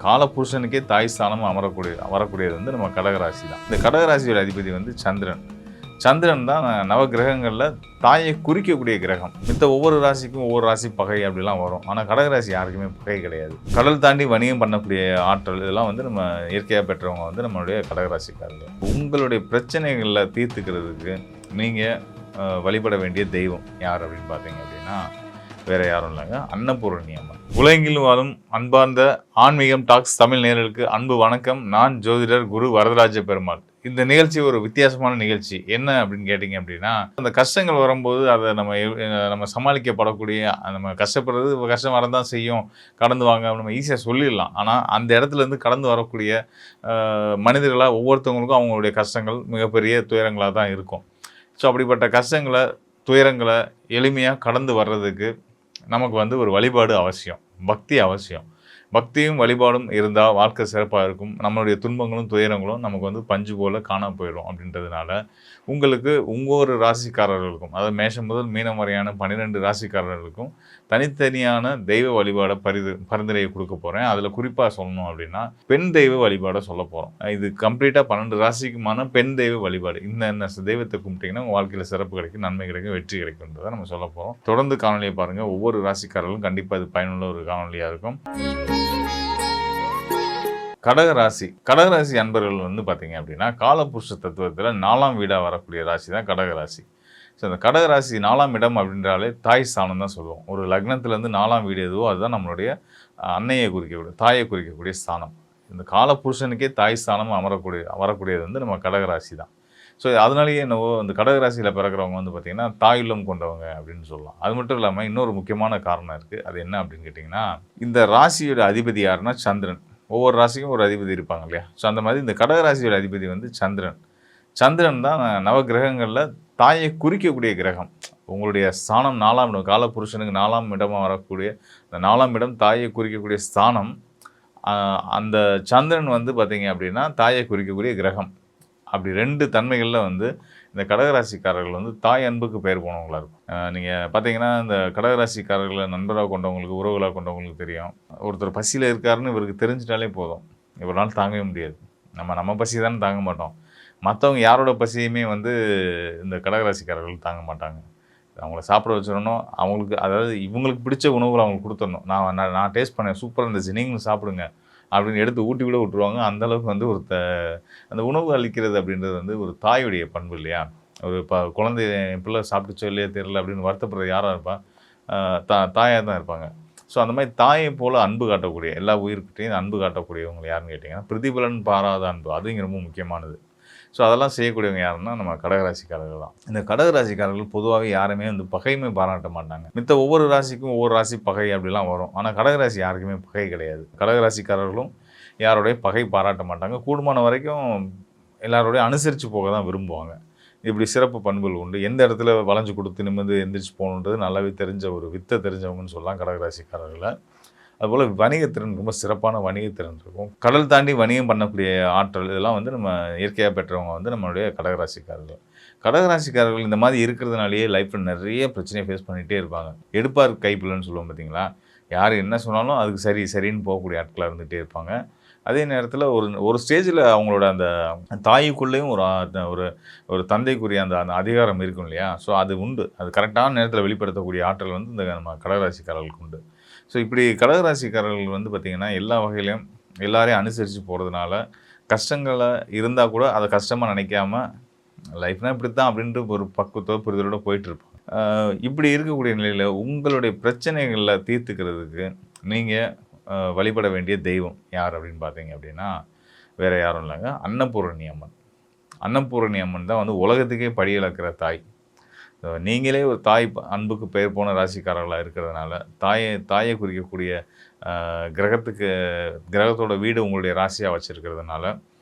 காலபுருஷனுக்கே தாய் ஸ்தானம் வரக்கூடியது வந்து நம்ம கடகராசி தான். இந்த கடகராசியோட அதிபதி வந்து சந்திரன். சந்திரன் தான் நவ கிரகங்களில் தாயை குறிக்கக்கூடிய கிரகம். மித்த ஒவ்வொரு ராசிக்கும் ஒவ்வொரு ராசி பகை அப்படிலாம் வரும். ஆனால் கடகராசி யாருக்குமே பகை கிடையாது. கடல் தாண்டி வணிகம் பண்ணக்கூடிய ஆற்றல் இதெல்லாம் வந்து நம்ம இயற்கையாக பெற்றவங்க வந்து நம்மளுடைய கடகராசிக்காரர்கள். உங்களுடைய பிரச்சனைகளில் தீர்த்துக்கிறதுக்கு நீங்கள் வழிபட வேண்டிய தெய்வம் யார் அப்படின்னு பார்த்தீங்க அப்படின்னா வேற யாரும் இல்லைங்க, அன்னபூரணி அம்மன். உலகில் வாழும் அன்பார்ந்த ஆன்மீகம் டாக்ஸ் தமிழ் நேயர்களுக்கு அன்பு வணக்கம். நான் ஜோதிடர் குரு வரதராஜ பெருமாள். இந்த நிகழ்ச்சி ஒரு வித்தியாசமான நிகழ்ச்சி. என்ன அப்படின்னு கேட்டிங்க அப்படின்னா, அந்த கஷ்டங்கள் வரும்போது அதை நம்ம சமாளிக்கப்படக்கூடிய, நம்ம கஷ்டப்படுறது கஷ்டம் வரதான் செய்யும், கடந்து வாங்க நம்ம ஈஸியாக சொல்லிடலாம். ஆனால் அந்த இடத்துலேருந்து கடந்து வரக்கூடிய மனிதர்களாக ஒவ்வொருத்தவங்களுக்கும் அவங்களுடைய கஷ்டங்கள் மிகப்பெரிய துயரங்களாக தான் இருக்கும். ஸோ அப்படிப்பட்ட கஷ்டங்களை துயரங்களை எளிமையாக கடந்து வர்றதுக்கு நமக்கு வந்து ஒரு வழிபாடு அவசியம், பக்தி அவசியம். பக்தியும் வழிபாடும் இருந்தால் வாழ்க்கை சிறப்பாக இருக்கும். நம்மளுடைய துன்பங்களும் துயரங்களும் நமக்கு வந்து பஞ்சு போல் காண போயிடும். அப்படின்றதுனால உங்களுக்கு ஒவ்வொரு ராசிக்காரர்களுக்கும், அதாவது மேஷம் முதல் மீனம் வரையான 12 ராசிக்காரர்களுக்கும் தனித்தனியான தெய்வ வழிபாடை பரிந்துரையை கொடுக்க போகிறேன். அதில் குறிப்பாக சொல்லணும் அப்படின்னா பெண் தெய்வ வழிபாடை சொல்ல போகிறோம். இது கம்ப்ளீட்டாக 12 ராசிக்குமான பெண் தெய்வ வழிபாடு. இந்த தெய்வத்தை கும்பிட்டிங்கன்னா உங்கள் வாழ்க்கையில் சிறப்பு கிடைக்கும், நன்மை கிடைக்கும், வெற்றி கிடைக்கும்ன்றதை நம்ம சொல்ல போகிறோம். தொடர்ந்து காணொலியை பாருங்கள். ஒவ்வொரு ராசிக்காரர்களும் கண்டிப்பாக இது பயனுள்ள ஒரு காணொலியாக இருக்கும். கடகராசி அன்பர்கள் வந்து பார்த்தீங்க அப்படின்னா காலபுருஷ தத்துவத்தில் 4ஆம் வீடாக வரக்கூடிய ராசி தான் கடகராசி. ஸோ அந்த கடகராசி 4ஆம் இடம் அப்படின்றாலே தாய் ஸ்தானம் தான் சொல்லுவோம். ஒரு லக்னத்துலேருந்து 4ஆம் வீடு எதுவோ அதுதான் நம்மளுடைய அன்னையை குறிக்கக்கூடிய, தாயை குறிக்கக்கூடிய ஸ்தானம். இந்த காலபுருஷனுக்கே தாய் ஸ்தானம் வரக்கூடியது வந்து நம்ம கடகராசி தான். ஸோ அதனாலேயே என்னவோ இந்த கடகராசியில் பிறக்கிறவங்க வந்து பார்த்திங்கன்னா தாயுள்ளம் கொண்டவங்க அப்படின்னு சொல்லலாம். அது மட்டும் இல்லாமல் இன்னொரு முக்கியமான காரணம் இருக்குது. அது என்ன அப்படின்னு கேட்டிங்கன்னா, இந்த ராசியோட அதிபதி யாருன்னா சந்திரன். ஒவ்வொரு ராசிக்கும் ஒரு அதிபதி இருப்பாங்க இல்லையா? ஸோ அந்த மாதிரி இந்த கடகராசியோட அதிபதி வந்து சந்திரன் தான் நவ கிரகங்களில் தாயை குறிக்கக்கூடிய கிரகம். உங்களுடைய ஸ்தானம் 4ஆம் இடம், காலபுருஷனுக்கு 4ஆம் இடமாக வரக்கூடிய இந்த 4ஆம் இடம் தாயை குறிக்கக்கூடிய ஸ்தானம். அந்த சந்திரன் வந்து பார்த்திங்க அப்படின்னா தாயை குறிக்கக்கூடிய கிரகம். அப்படி 2 தன்மைகளில் வந்து இந்த கடகராசிக்காரர்கள் வந்து தாய் அன்புக்கு பெயர் போனவங்களாக இருக்கும். நீங்கள் பார்த்தீங்கன்னா இந்த கடகராசிக்காரர்களை நண்பராக கொண்டவங்களுக்கு, உறவுகளாக கொண்டவங்களுக்கு தெரியும். ஒருத்தர் பசியில் இருக்காருன்னு இவருக்கு தெரிஞ்சிட்டாலே போதும், இவரால் தாங்கவே முடியாது. நம்ம பசி தானே தாங்க மாட்டோம். மற்றவங்க யாரோட பசியுமே வந்து இந்த கடகராசிக்காரர்கள் தாங்க மாட்டாங்க. அவங்கள சாப்பிட வச்சிடணும், அவங்களுக்கு அதாவது இவங்களுக்கு பிடிச்ச உணவுகளை அவங்களுக்கு கொடுத்துடணும். நான் டேஸ்ட் பண்ணேன், சூப்பராக இருந்துச்சு, நீங்களும் சாப்பிடுங்க அப்படின்னு எடுத்து ஊட்டி விட விட்டுருவாங்க. அந்தளவுக்கு வந்து அந்த உணவு அளிக்கிறது அப்படின்றது வந்து ஒரு தாயுடைய பண்பு இல்லையா? ஒரு குழந்தை பிள்ளை சாப்பிட்டுச்சோ இல்லையா தெரியல அப்படின்னு வருத்தப்படுறது யாராக இருப்பா? தாயாக தான் இருப்பாங்க. ஸோ அந்த மாதிரி தாயை போல் அன்பு காட்டக்கூடிய, எல்லா உயிர்கிட்டையும் அன்பு காட்டக்கூடியவங்க யாருன்னு கேட்டிங்கன்னா பிரதிபலன் பாராத அன்பு, அதுங்க ரொம்ப முக்கியமானது. ஸோ அதெல்லாம் செய்யக்கூடியவங்க யாருன்னா நம்ம கடகராசிக்காரர்கள் தான். இந்த கடகராசிக்காரர்கள் பொதுவாகவே யாருமே வந்து பகைமை பாராட்ட மாட்டாங்க. மித்த ஒவ்வொரு ராசிக்கும் ஒவ்வொரு ராசி பகை அப்படிலாம் வரும். ஆனால் கடகராசி யாருக்குமே பகை கிடையாது. கடகராசிக்காரர்களும் யாரோடைய பகை பாராட்ட மாட்டாங்க. கூடுமான வரைக்கும் எல்லாரோடய அனுசரித்து போக தான் விரும்புவாங்க. இப்படி சிறப்பு பண்புகள் உண்டு. எந்த இடத்துல வளைஞ்சு கொடுத்து நிமிர்ந்து எந்திரிச்சு போகணுன்றது நல்லாவே தெரிஞ்ச ஒரு வித்தை தெரிஞ்சவங்கன்னு சொல்லலாம் கடகராசிக்காரர்களை. அதுபோல் வணிகத்திறன், ரொம்ப சிறப்பான வணிகத்திறன் இருக்கும். கடல் தாண்டி வணிகம் பண்ணக்கூடிய ஆற்றல் இதெல்லாம் வந்து நம்ம இயற்கையாக பெற்றவங்க வந்து நம்மளுடைய கடகராசிக்காரர்கள் இந்த மாதிரி இருக்கிறதுனாலேயே லைஃப்பில் நிறைய பிரச்சனையை ஃபேஸ் பண்ணிகிட்டே இருப்பாங்க. எடுப்பார் கைப்பிள்ளைன்னு சொல்லுவோம் பார்த்தீங்களா? யார் என்ன சொன்னாலும் அதுக்கு சரின்னு போகக்கூடிய ஆட்களாக இருந்துகிட்டே இருப்பாங்க. அதே நேரத்தில் ஒரு ஸ்டேஜில் அவங்களோட அந்த தாய்க்குள்ளேயும் ஒரு தந்தைக்குரிய அந்த அதிகாரம் இருக்கும் இல்லையா? ஸோ அது உண்டு. அது கரெக்டான நேரத்தில் வெளிப்படுத்தக்கூடிய ஆற்றல் வந்து இந்த நம்ம கடகராசிக்காரர்களுக்கு உண்டு. ஸோ இப்படி கடகராசிக்காரர்கள் வந்து பார்த்திங்கன்னா எல்லா வகையிலையும் எல்லாரையும் அனுசரித்து போகிறதுனால கஷ்டங்களை இருந்தால் கூட அதை கஷ்டமாக நினைக்காம லைஃப்னால் இப்படி தான் அப்படின்ட்டு ஒரு பக்குவத்தோ புரிதலோடு போயிட்டுருப்பாங்க. இப்படி இருக்கக்கூடிய நிலையில் உங்களுடைய பிரச்சனைகளில் தீர்த்துக்கிறதுக்கு நீங்கள் வழிபட வேண்டிய தெய்வம் யார் அப்படின்னு பார்த்தீங்க அப்படின்னா வேறு யாரும் இல்லைங்க, அன்னபூரணி அம்மன் தான் வந்து உலகத்துக்கே படி இழக்கிற தாய். நீங்களே ஒரு தாய் அன்புக்கு பெயர் போன ராசிக்காரர்களாக இருக்கிறதுனால தாயை குறிக்கக்கூடிய கிரகத்தோட வீடு உங்களுடைய ராசியாக வச்சுருக்கிறதுனால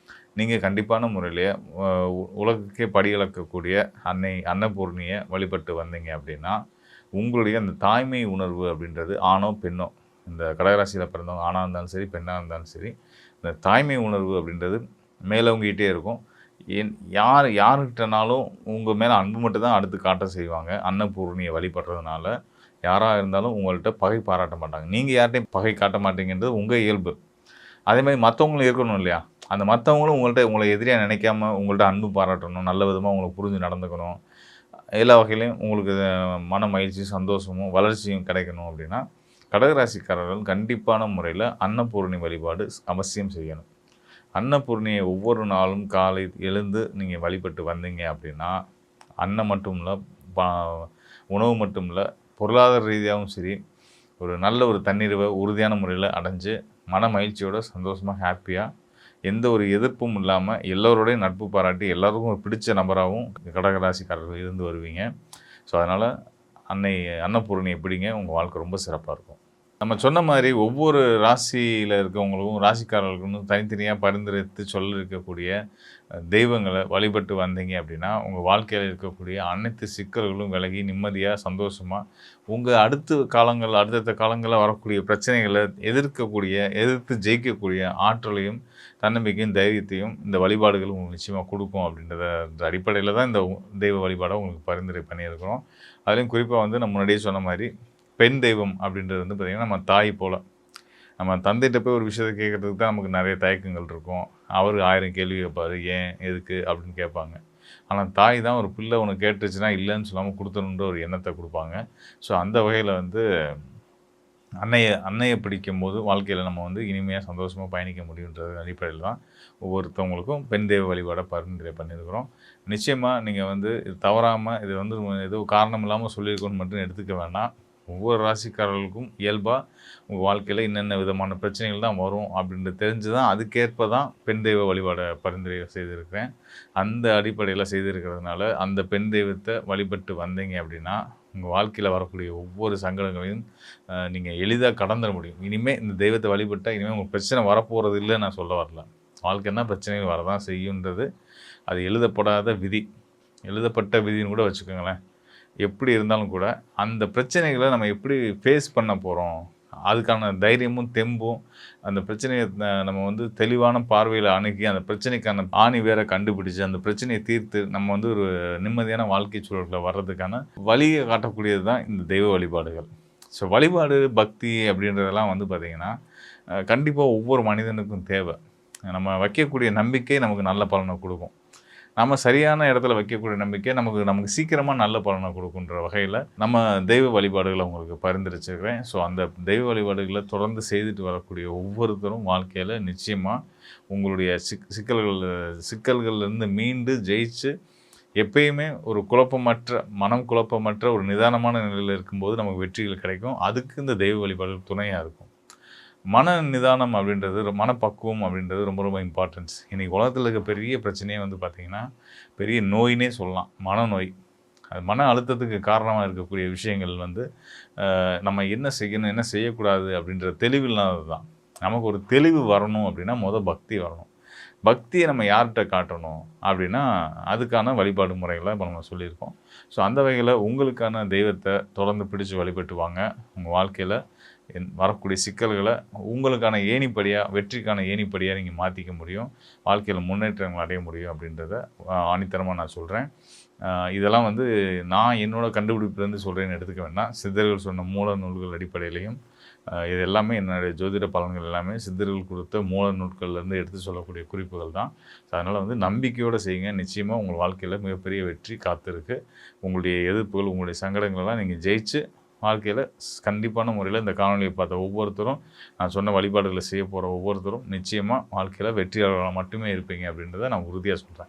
நீங்கள் கண்டிப்பான முறையிலே உலகுக்கே படி இழக்கக்கூடிய அன்னபூர்ணியை வழிபட்டு வந்தீங்க அப்படின்னா உங்களுடைய அந்த தாய்மை உணர்வு அப்படின்றது ஆணோ பெண்ணோ, இந்த கடகராசியில் பிறந்தவங்க ஆணாக இருந்தாலும் சரி பெண்ணாக இருந்தாலும் சரி, இந்த தாய்மை உணர்வு அப்படின்றது மேலவங்கிட்டே இருக்கும். யாருக்கிட்டனாலும் உங்கள் மேலே அன்பு மட்டும் தான் அடுத்து காட்ட செய்வாங்க. அன்னபூர்ணியை வழிபடுறதுனால யாராக இருந்தாலும் உங்கள்கிட்ட பகை பாராட்ட மாட்டாங்க. நீங்கள் யார்கிட்டையும் பகை காட்ட மாட்டீங்கன்றது உங்கள் இயல்பு. அதே மாதிரி மற்றவங்களும் இருக்கணும் இல்லையா? அந்த மற்றவங்களும் உங்கள எதிரியா நினைக்காம உங்கள்ட்ட அன்பு பாராட்டணும், நல்ல விதமா உங்கள புரிஞ்சு நடந்துக்கணும். எல்லா வகையிலயும் உங்களுக்கு மன மகிழ்ச்சி, சந்தோஷமும், வளர்ச்சியும் கிடைக்கணும் அப்படின்னா, கடகராசிக்காரர்கள் கண்டிப்பான முறையில அன்னபூரணி வழிபாடு அவசியம் செய்யணும். அன்னபூரணியை ஒவ்வொரு நாளும் காலை எழுந்து நீங்க வழிபட்டு வந்தீங்க அப்படின்னா, அன்னம் மட்டும் இல்ல, ப உணவு மட்டும் இல்ல, பொருளாதார ரீதியாவும் சரி, ஒரு நல்ல ஒரு தன்னிறைவ உறுதியான முறையில அடைஞ்சு, மன மகிழ்ச்சியோட சந்தோஷமா, ஹேப்பியா எந்த ஒரு எதிர்ப்பும் இல்லாம எல்லோரோடையும் நட்பு பாராட்டி, எல்லாருக்கும் ஒரு பிடிச்ச நபராவும் கடகராசிக்காரர்கள் இருந்து வருவீங்க. ஸோ, அதனால அன்னபூரணிய பிடிங்க. உங்க வாழ்க்கை ரொம்ப சிறப்பா இருக்கும். நம்ம சொன்ன மாரி ஒவ்வொரு ராசியில இருக்கவங்களுக்கும், ராசிக்காரர்களுக்கும் தனித்தனியா பரிந்துரைத்து சொல்ல இருக்கக்கூடிய தெய்வங்கள வழிபட்டு வந்தீங்க அப்படின்னா, உங்க வாழ்க்கையில இருக்கக்கூடிய அனைத்து சிக்கல்களும் விலகி நிம்மதியா, சந்தோஷமா, உங்க அடுத்தடுத்த காலங்கள்ல வரக்கூடிய பிரச்சனைகள எதிர்த்து ஜெயிக்கக்கூடிய ஆற்றலையும், தன்னம்பிக்கையும், தைரியத்தையும் இந்த வழிபாடுகள் உங்களுக்கு நிச்சயமா குடுக்கும் அப்படின்றத அடிப்படையில தான் இந்த தெய்வ வழிபாட உங்களுக்கு பரிந்துரை பண்ணியிருக்கிறோம். அதிலும் குறிப்பா வந்து நான் முன்னாடியே சொன்ன மாரி பெண் தெய்வம் அப்படின்றது வந்து பார்த்திங்கன்னா, நம்ம தாய் போல. நம்ம தந்தைட்ட போய் ஒரு விஷயத்த கேட்குறதுக்கு தான் நமக்கு நிறைய தயக்கங்கள் இருக்கும். அவர் 1000 கேள்வி கேட்பாரு. ஏன்? எதுக்கு? அப்படின்னு கேட்பாங்க. ஆனா தாய் தான் ஒரு பிள்ளை ஒண்ணு கேட்டுருச்சுன்னா, இல்லன்னு சொல்லாம குடுத்தணுன்ற ஒரு எண்ணத்த குடுப்பாங்க. ஸோ அந்த வகையில வந்து அன்னைய பிடிக்கும்போது வாழ்க்கையில நம்ம வந்து இனிமையா, சந்தோஷமா பயணிக்க முடியுன்றது அடிப்படையில தான் ஒவ்வொருத்தவங்களுக்கும் பெண் தெய்வ வழிபாட பரிந்துரை பண்ணியிருக்கிறோம். நிச்சயமா நீங்க வந்து இது தவறாம இது வந்து ஏதோ காரணம் இல்லாம சொல்லியிருக்கோன்னு மட்டும் எடுத்துக்க வேண்டாம். ஒவ்வொரு ராசிக்காரர்களுக்கும் இயல்பா உங்க வாழ்க்கையில இன்னென்ன விதமான பிரச்சனைகள் தான் வரும் அப்படின்றது தெரிஞ்சு தான் அதுக்கேற்ப தான் பெண் தெய்வ வழிபாட பரிந்துரை செய்திருக்கிறேன். அந்த அடிப்படையில செய்திருக்கிறதுனால, அந்த பெண் தெய்வத்த வழிபட்டு வந்தீங்க அப்படின்னா, உங்க வாழ்க்கையில வரக்கூடிய ஒவ்வொரு சங்கடங்களையும் நீங்க எளிதா கடந்துற முடியும். இனிமே இந்த தெய்வத்த வழிபட்டா இனிமே உங்களுக்கு பிரச்சனை வரப்போறது இல்லன்னு நான் சொல்ல வரல. வாழ்க்கைன்னா பிரச்சனைகள் வரதான் செய்யுன்றது அது எழுதப்படாத விதி. எழுதப்பட்ட விதின்னு கூட வச்சுக்கோங்களேன். எப்படி இருந்தாலும் கூட, அந்த பிரச்சனைகள நம்ம எப்படி ஃபேஸ் பண்ண போறோம்? அதுக்கான தைரியமும், தெம்பும், அந்த பிரச்சனைய நம்ம வந்து தெளிவான பார்வையில அணுகி, அந்த பிரச்சனைக்கான ஆணி வேர கண்டுபிடிச்சு, அந்த பிரச்சனைய தீர்த்து, நம்ம வந்து ஒரு நிம்மதியான வாழ்க்கை சூழலுக்குள்ள வர்றதுக்கான வழிய காட்டக்கூடியது தான் இந்த தெய்வ வழிபாடுகள். ஸோ, வழிபாடு, பக்தி அப்படின்றதெல்லாம் வந்து பார்த்தீங்கன்னா, கண்டிப்பா ஒவ்வொரு மனிதனுக்கும் தேவ. நம்ம வைக்கக்கூடிய நம்பிக்கை நமக்கு நல்ல பலன குடுக்கும். நம்ம சரியான இடத்துல வைக்கக்கூடிய நம்பிக்கை நமக்கு சீக்கிரமா நல்ல பலனை கொடுக்குன்ற வகையில நம்ம தெய்வ வழிபாடுகளை உங்களுக்கு பரிந்துரைச்சிருக்கிறேன். ஸோ அந்த தெய்வ வழிபாடுகளை தொடர்ந்து செய்துட்டு வரக்கூடிய ஒவ்வொருத்தரும் வாழ்க்கையில நிச்சயமா உங்களுடைய சிக்கல்கள்லேருந்து மீண்டு ஜெயிச்சு எப்பயுமே ஒரு மனம் குழப்பமற்ற ஒரு நிதானமான நிலையில் இருக்கும்போது நமக்கு வெற்றிகள் கிடைக்கும். அதுக்கு இந்த தெய்வ வழிபாடுகள் துணையா இருக்கும். மன நிதானம் அப்படின்றது, மனப்பக்குவம் அப்படின்றது ரொம்ப ரொம்ப இம்பார்ட்டன்ஸ். இன்றைக்கி உலகத்தில் இருக்க பெரிய பிரச்சனையே வந்து பார்த்திங்கன்னா, பெரிய நோயினே சொல்லலாம். மனநோய். அது மன அழுத்தத்துக்கு காரணமாக இருக்கக்கூடிய விஷயங்கள் வந்து நம்ம என்ன செய்யணும், என்ன செய்யக்கூடாது அப்படின்ற தெளிவில்லாதது தான். நமக்கு ஒரு தெளிவு வரணும் அப்படின்னா பக்தி வரணும். பக்தியை நம்ம யார்கிட்ட காட்டணும் அப்படின்னா, அதுக்கான வழிபாடு முறைகளை இப்போ நம்ம சொல்லியிருக்கோம். ஸோ அந்த வகையில் உங்களுக்கான தெய்வத்தை தொடர்ந்து பிடிச்சு வழிபட்டு வாங்க. உங்கள் வாழ்க்கையில் வரக்கூடிய சிக்கல்களை உங்களுக்கான வெற்றிக்கான ஏணிப்படியாக நீங்கள் மாற்றிக்க முடியும். வாழ்க்கையில் முன்னேற்றங்கள் அடைய முடியும் அப்படின்றத ஆணித்தரமாக நான் சொல்கிறேன். இதெல்லாம் வந்து நான் என்னோட கண்டுபிடிப்புலேருந்து சொல்கிறேன்னு எடுத்துக்க வேண்டாம். சித்தர்கள் சொன்ன மூல நூல்கள் அடிப்படையிலையும் இது எல்லாமே என்னுடைய ஜோதிட பலன்கள் எல்லாமே சித்தர்கள் கொடுத்த மூல நூல்கள்லேருந்து எடுத்து சொல்லக்கூடிய குறிப்புகள் தான். ஸோ அதனால் வந்து நம்பிக்கையோடு செய்யுங்க. நிச்சயமாக உங்கள் வாழ்க்கையில் மிகப்பெரிய வெற்றி காத்திருக்கு. உங்களுடைய எதிர்ப்புகள், உங்களுடைய சங்கடங்களெல்லாம் நீங்கள் ஜெயிச்சு வாழ்க்கையில் கண்டிப்பான முறையில் இந்த காணொலியை பார்த்த ஒவ்வொருத்தரும், நான் சொன்ன வழிபாடுகளை செய்ய போகிற ஒவ்வொருத்தரும் நிச்சயமாக வாழ்க்கையில் வெற்றியாளர்களாக மட்டுமே இருப்பீங்க அப்படின்றத நான் உறுதியாக சொல்கிறேன்.